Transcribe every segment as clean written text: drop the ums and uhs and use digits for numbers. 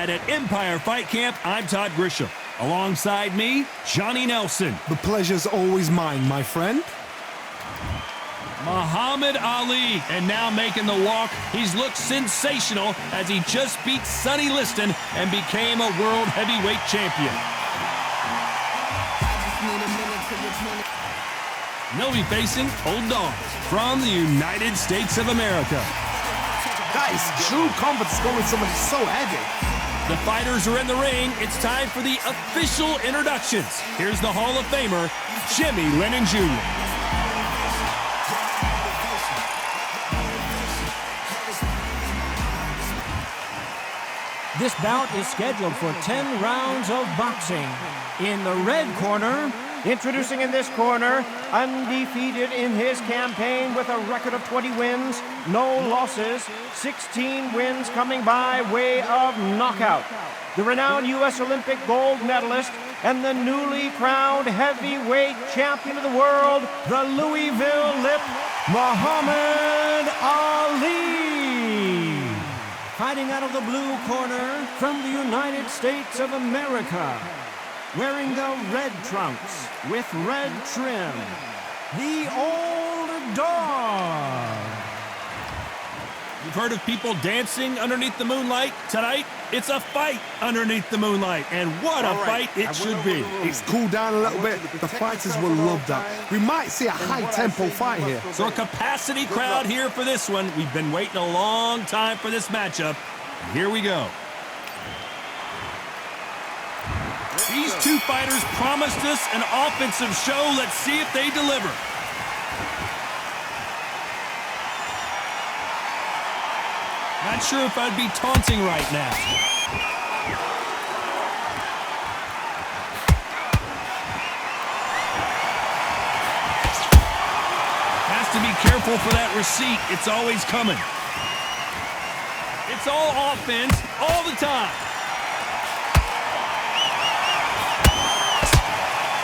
Ringside at Empire Fight Camp, I'm Todd Grisham. Alongside me, Johnny Nelson. The pleasure's always mine, my friend. Muhammad Ali, and now making the walk. He's looked sensational as he just beat Sonny Liston and became a world heavyweight champion. And he'll be facing Old Dog from the United States of America. That is true confidence going with somebody so heavy. The fighters are in the ring. It's time for the official introductions. Here's the Hall of Famer, Jimmy Lennon Jr. This bout is scheduled for 10 rounds of boxing. In the red corner, introducing in this corner, undefeated in his campaign with a record of 20 wins, no losses, 16 wins coming by way of knockout. The renowned U.S. Olympic gold medalist and the newly crowned heavyweight champion of the world, the Louisville Lip, Muhammad Ali. Fighting out of the blue corner from the United States of America, wearing the red trunks with red trim, the Old Dog. You've heard of people dancing underneath the moonlight? Tonight, it's a fight underneath the moonlight, and what a fight it should be. It's cooled down a little bit. The fighters will love that. We might see a high-tempo fight here. So a capacity crowd here for this one. We've been waiting a long time for this matchup. And here we go. These two fighters promised us an offensive show. Let's see if they deliver. Not sure if I'd be taunting right now. Has to be careful for that receipt. It's always coming. It's all offense all the time.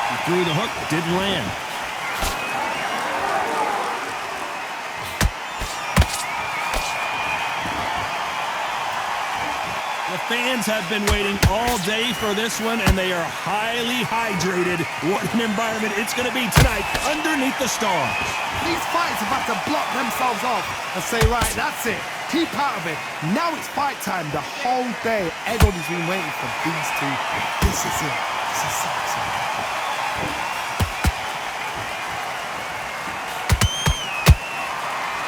He threw the hook, didn't land. The fans have been waiting all day for this one, and they are highly hydrated. What an environment it's going to be tonight underneath the stars. These fighters are about to block themselves off and say, right, that's it. Keep out of it. Now it's fight time. The whole day, everybody's been waiting for these two. This is it. This is it.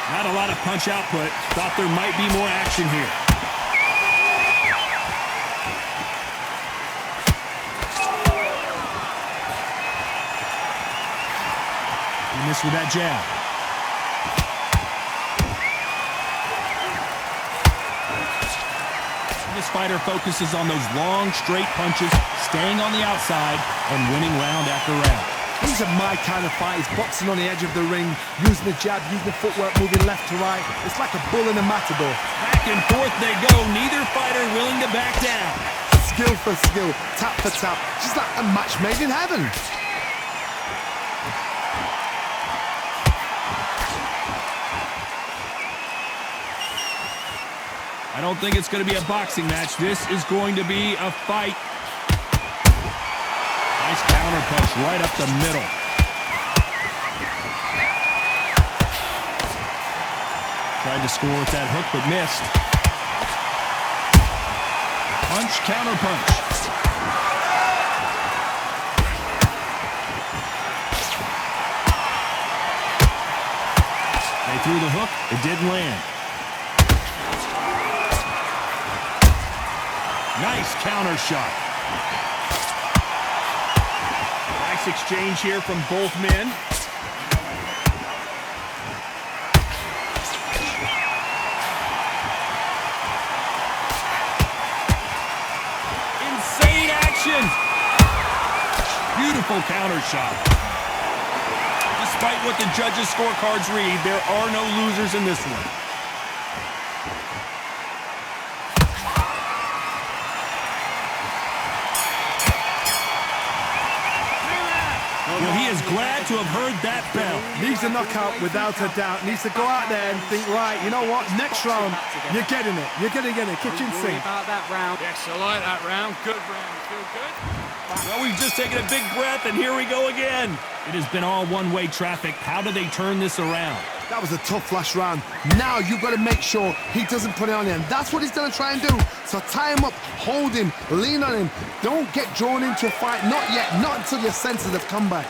Not a lot of punch output. Thought there might be more action here. He missed with that jab. This fighter focuses on those long, straight punches, staying on the outside, and winning round after round. These are my kind of fighters, boxing on the edge of the ring, using the jab, using the footwork, moving left to right. It's like a bull in a matador. Back and forth they go, neither fighter willing to back down. Skill for skill, tap for tap, just like a match made in heaven. I don't think it's going to be a boxing match. This is going to be a fight. Nice counter punch right up the middle. Tried to score with that hook, but missed. Punch, counter punch. They threw the hook. It didn't land. Nice counter shot. Nice exchange here from both men. Insane action. Beautiful counter shot. Despite what the judges' scorecards read, there are no losers in this one. Well, he is glad to have heard that bell. Needs a knockout without a doubt. Needs to go out there and think, right, you know what? Next round, you're getting it. You're going to get it. Kitchen sink. About that round. Yes, I like that round. Good round. Feel good? Well, we've just taken a big breath, and here we go again. It has been all one-way traffic. How do they turn this around? That was a tough last round. Now you've got to make sure he doesn't put it on him. That's what he's going to try and do. So tie him up, hold him, lean on him. Don't get drawn into a fight. Not yet. Not until your senses have come back.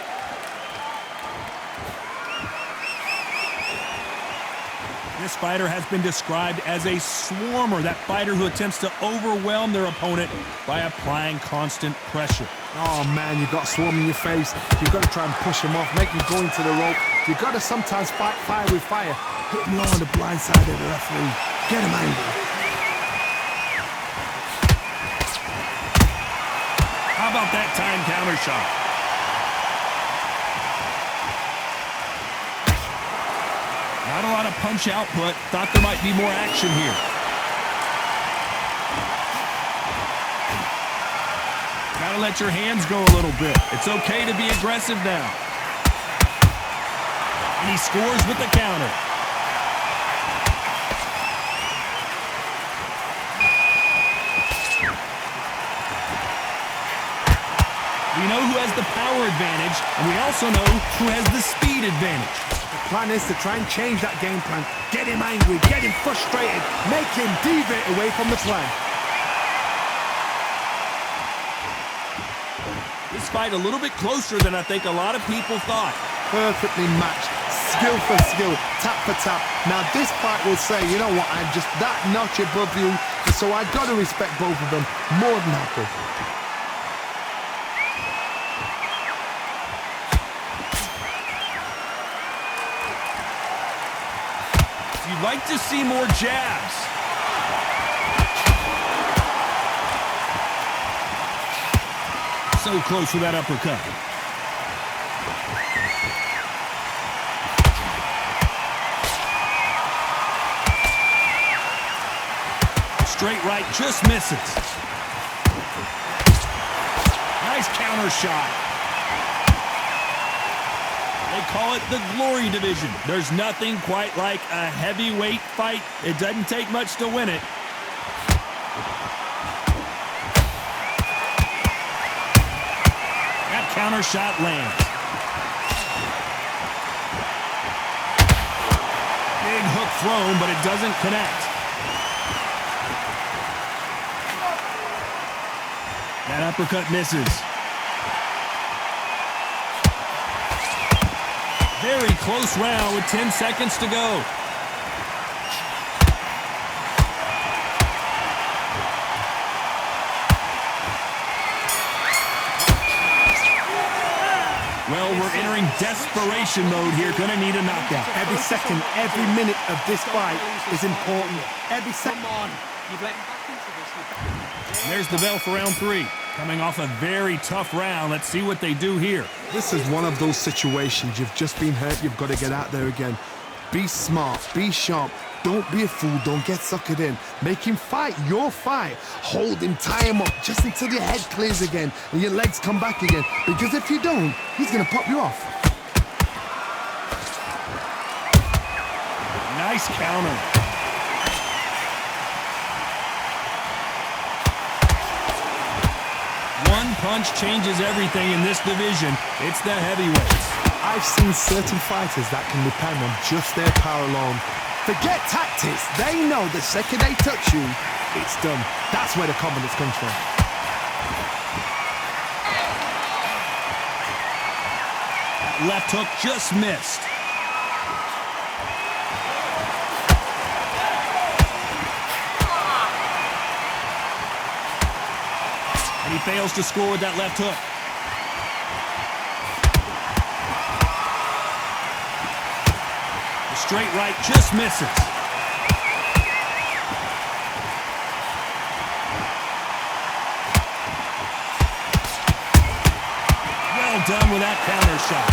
This fighter has been described as a swarmer, that fighter who attempts to overwhelm their opponent by applying constant pressure. Oh, man, you've got swarm in your face. You've got to try and push him off, make him go into the rope. You've got to sometimes fight fire with fire. Hit him low on the blind side of the referee. Get him angry. How about that time counter shot? Not a lot of punch output. Thought there might be more action here. Gotta let your hands go a little bit. It's okay to be aggressive now. And he scores with the counter. We know who has the power advantage, and we also know who has the speed advantage. The plan is to try and change that game plan. Get him angry, get him frustrated, make him deviate away from the plan. This fight a little bit closer than I think a lot of people thought. Perfectly matched, skill for skill, tap for tap. Now this fight will say, you know what, I'm just that notch above you, so I got to respect both of them more than happy. You'd like to see more jabs. So close with that uppercut. Straight right just misses. Nice counter shot. They call it the glory division. There's nothing quite like a heavyweight fight. It doesn't take much to win it. That counter shot lands. Big hook thrown, but it doesn't connect. That uppercut misses. Very close round with 10 seconds to go. Well, we're entering desperation mode here. Gonna need a knockout. Every second, every minute of this fight is important. Every second. Come on. You've let him back into this. And there's the bell for round 3. Coming off a very tough round. Let's see what they do here. This is one of those situations. You've just been hurt. You've got to get out there again. Be smart. Be sharp. Don't be a fool. Don't get suckered in. Make him fight your fight. Hold him. Tie him up just until your head clears again and your legs come back again. Because if you don't, he's going to pop you off. Nice counter. One punch changes everything in this division. It's the heavyweights. I've seen certain fighters that can depend on just their power alone. Forget tactics. They know the second they touch you, it's done. That's where the confidence comes from. That left hook just missed. And he fails to score with that left hook. The straight right just misses. Well done with that counter shot.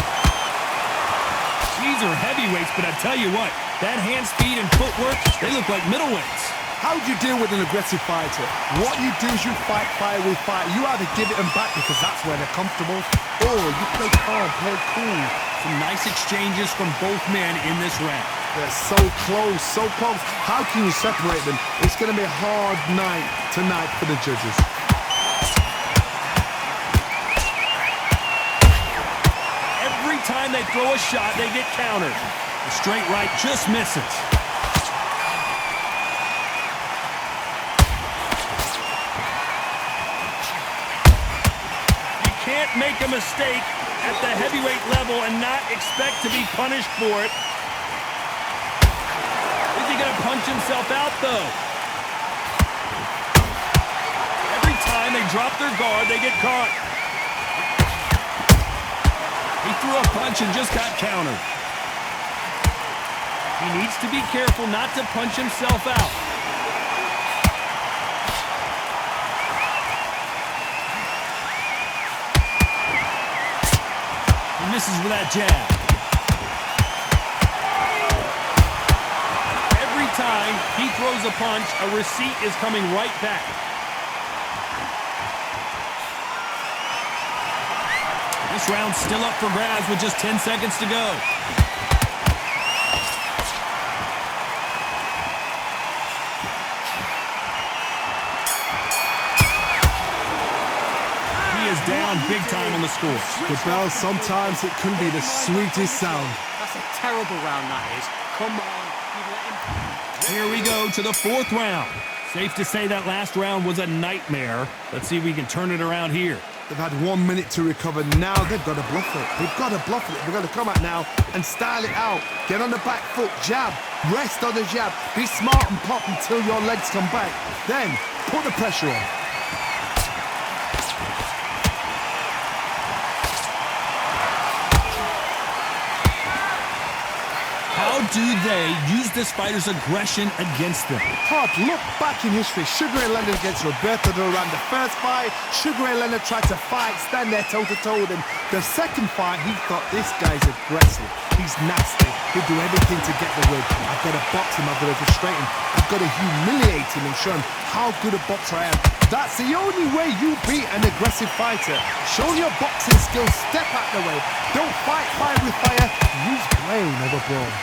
These are heavyweights, but I tell you what, that hand speed and footwork, they look like middleweights. How do you deal with an aggressive fighter? What you do is you fight fire with fire. You either give it them back because that's where they're comfortable, or you play calm, play cool. Some nice exchanges from both men in this round. They're so close, so close. How can you separate them? It's going to be a hard night tonight for the judges. Every time they throw a shot, they get countered. The straight right just misses. You can't make a mistake at the heavyweight level and not expect to be punished for it. Is he going to punch himself out, though? Every time they drop their guard, they get caught. He threw a punch and just got countered. He needs to be careful not to punch himself out. He misses with that jab. Every time he throws a punch, a receipt is coming right back. This round's still up for grabs with just 10 seconds to go. He is down big time on the score. The bell, sometimes it can be the sweetest sound. That's a terrible round, that is. Come on. Here we go to the fourth round. Safe to say that last round was a nightmare. Let's see if we can turn it around here. They've had 1 minute to recover. Now they've got to bluff it. They've got to bluff it. They've got to come out now and style it out. Get on the back foot, jab, rest on the jab. Be smart and pop until your legs come back. Then put the pressure on. How do they use this fighter's aggression against them? Hard, look back in history. Sugar Ray Leonard against Roberto Duran. The first fight, Sugar Ray Leonard tried to fight, stand there toe-to-toe with him. The second fight, he thought, this guy's aggressive. He's nasty. He'll do everything to get the win. I've got to box him. I've got to frustrate him. I've got to humiliate him and show him how good a boxer I am. That's the only way you beat an aggressive fighter. Show your boxing skills. Step out the way. Don't fight fire with fire. Use brain over brawn.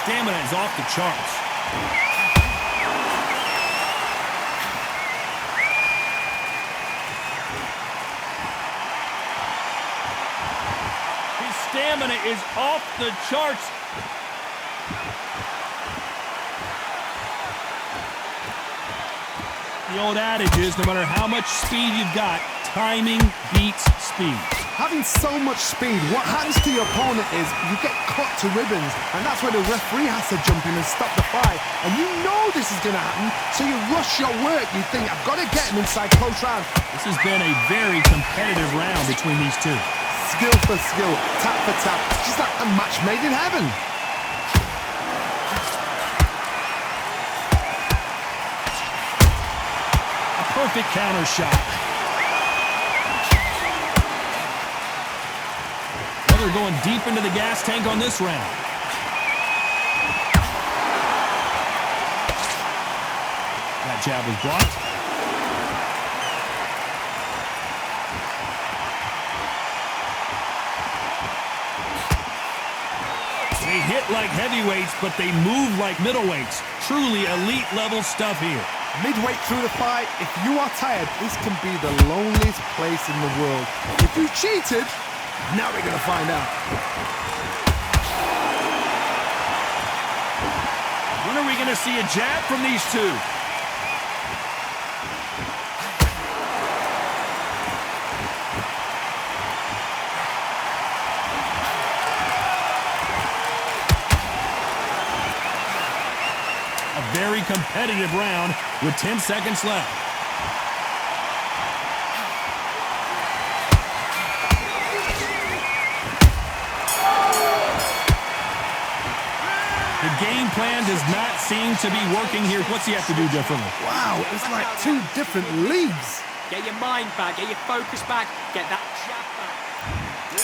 Stamina is off the charts. His stamina is off the charts. The old adage is, no matter how much speed you've got, timing beats speed. Having so much speed, what happens to your opponent is you get cut to ribbons, and that's where the referee has to jump in and stop the fight. And you know this is going to happen, so you rush your work. You think, I've got to get him inside close round. This has been a very competitive round between these two. Skill for skill, tap for tap, just like a match made in heaven. A perfect counter shot. They're going deep into the gas tank on this round. That jab was blocked. They hit like heavyweights, but they move like middleweights. Truly elite level stuff here. Midway through the fight, if you are tired, this can be the loneliest place in the world. If you cheated, now we're going to find out. When are we going to see a jab from these two? A very competitive round with 10 seconds left. The game plan does not seem to be working here. What's he have to do differently? Wow, it's like two different leagues. Get your mind back, get your focus back, get that jab back.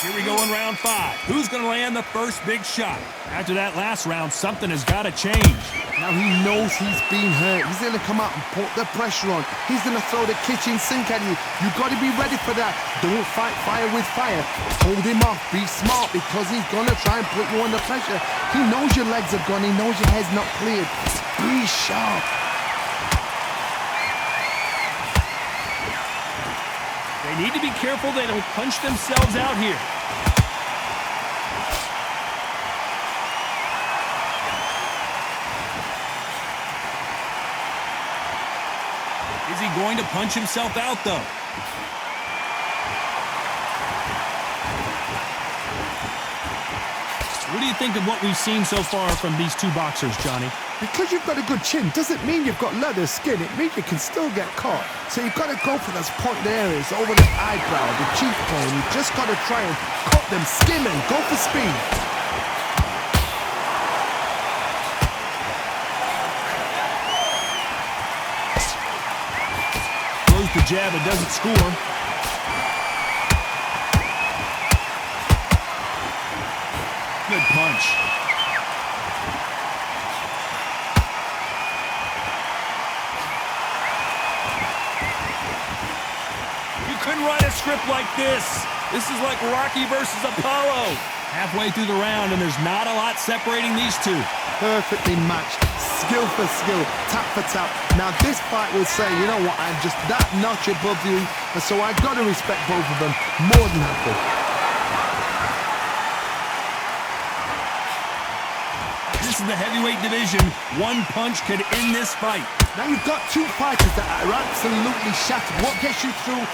Here we go in round 5. Who's going to land the first big shot? After that last round, something has got to change. Now he knows he's been hurt. He's going to come out and put the pressure on. He's going to throw the kitchen sink at you. You've got to be ready for that. Don't fight fire with fire. Hold him off. Be smart because he's going to try and put you under pressure. He knows your legs are gone. He knows your head's not cleared. Be sharp. They need to be careful they don't punch themselves out here. Is he going to punch himself out, though? What do you think of what we've seen so far from these two boxers, Johnny? Because you've got a good chin doesn't mean you've got leather skin. It means you can still get caught. So you've got to go for those pointed areas over the eyebrow, the cheekbone. You've just got to try and cut them, skim and go for speed. Throws the jab and doesn't score. Good punch. Couldn't write a script like this. This is like Rocky versus Apollo. Halfway through the round, and there's not a lot separating these two. Perfectly matched, skill for skill, tap for tap. Now this fight will say, you know what, I'm just that notch above you, and so I've got to respect both of them more than happy. This is the heavyweight division. One punch could end this fight. Now you've got two fighters that are absolutely shattered. What gets you through?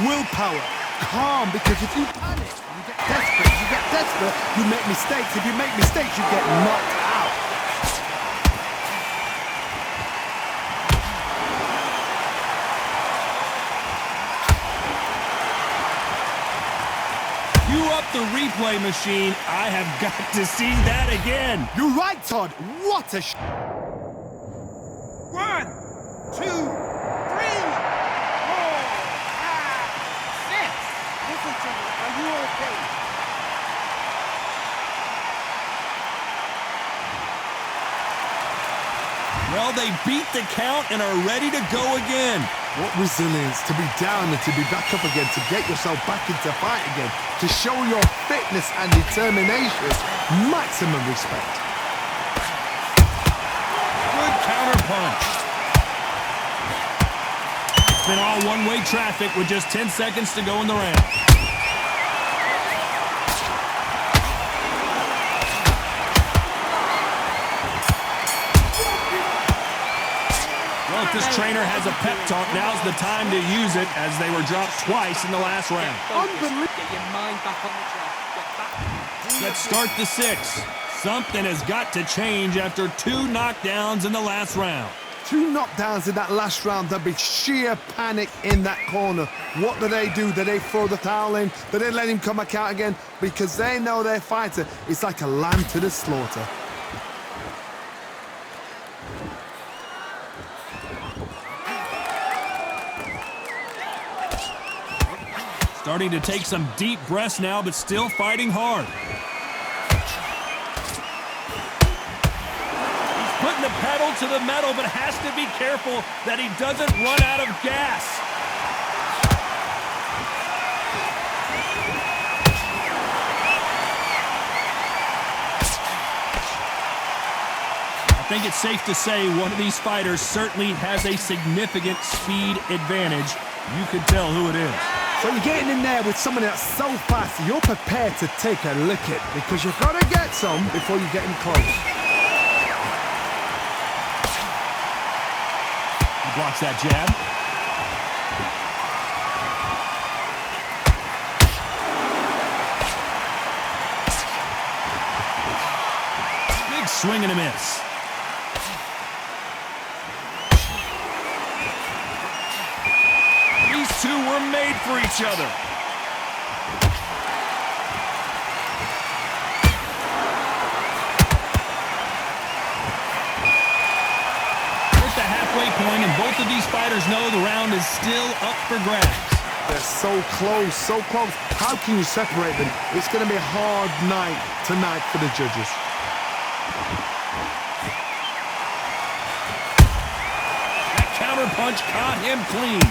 Willpower. Calm, because if you panic, you get desperate. If you get desperate, you make mistakes. If you make mistakes, you get knocked out. Cue up the replay machine. I have got to see that again. You're right, Todd. What a 1, 2, 3, 4, 5, 6. Listen to me. Are you okay? Well, they beat the count and are ready to go again. What resilience to be down and to be back up again, to get yourself back into fight again, to show your fitness and determination. Maximum respect. Good counter punch. It's been all one-way traffic with just 10 seconds to go in the round. Well, if this trainer has a pep talk, now's the time to use it, as they were dropped twice in the last round. Unbelievable. Get your mind back on the track. Get back. Let's start the 6th. Something has got to change after 2 knockdowns in the last round. 2 knockdowns in that last round. There'll be sheer panic in that corner. What do? Do they throw the towel in? Do they let him come back out again? Because they know their fighter is like a lamb to the slaughter. Starting to take some deep breaths now, but still fighting hard. He's putting the pedal to the metal, but has to be careful that he doesn't run out of gas. I think it's safe to say one of these fighters certainly has a significant speed advantage. You can tell who it is. So you're getting in there with someone that's so fast, you're prepared to take a licking because you've got to get some before you get in close. He blocks that jab. Big swing and a miss. These two were made for each other. We're at the halfway point, and both of these fighters know the round is still up for grabs. They're so close, so close. How can you separate them? It's going to be a hard night tonight for the judges. That counter punch caught him clean.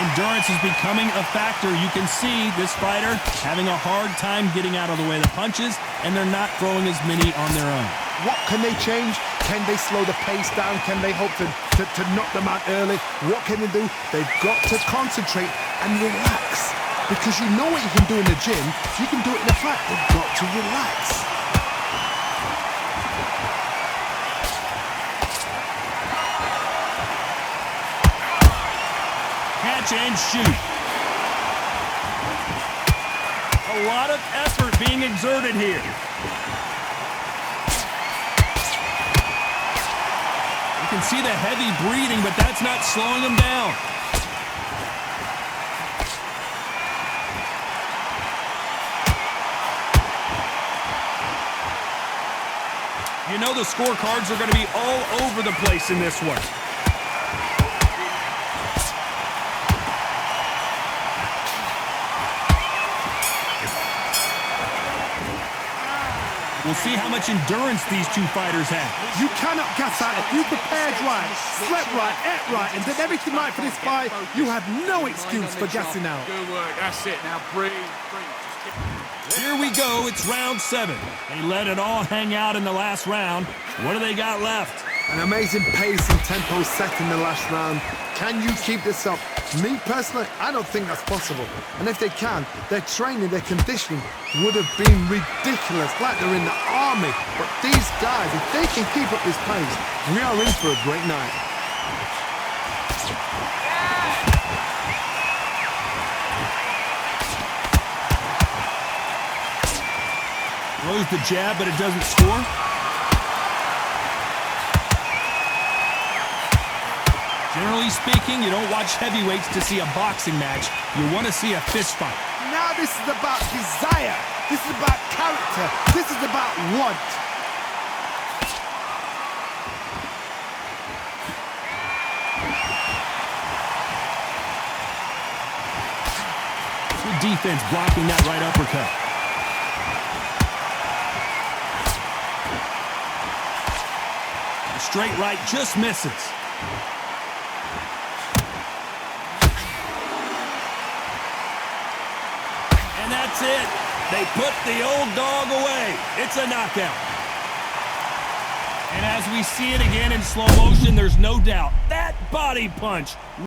Endurance is becoming a factor. You can see this fighter having a hard time getting out of the way of the punches, and they're not throwing as many on their own. What can they change? Can they slow the pace down? Can they hope to knock them out early? What can they do? They've got to concentrate and relax. Because you know what you can do in the gym, you can do it in a fight. They've got to relax. Catch and shoot. A lot of effort being exerted here. You can see the heavy breathing, but that's not slowing him down. You know the scorecards are going to be all over the place in this one. We'll see how much endurance these two fighters have. You cannot gas out. If you prepared right, slept right, ate right, and did everything right for this fight, you have no excuse for gassing out. Good work. That's it. Now breathe. Here we go. It's round 7. They let it all hang out in the last round. What do they got left? An amazing pace and tempo set in the last round. Can you keep this up? Me, personally, I don't think that's possible. And if they can, their training, their conditioning would have been ridiculous, like they're in the army. But these guys, if they can keep up this pace, we are in for a great night. Throws the jab, but it doesn't score. Generally speaking, you don't watch heavyweights to see a boxing match. You want to see a fist fight. Now this is about desire. This is about character. This is about want. Good defense blocking that right uppercut. The straight right just misses. And that's it. They put the old dog away. It's a knockout. And as we see it again in slow motion, there's no doubt that body punch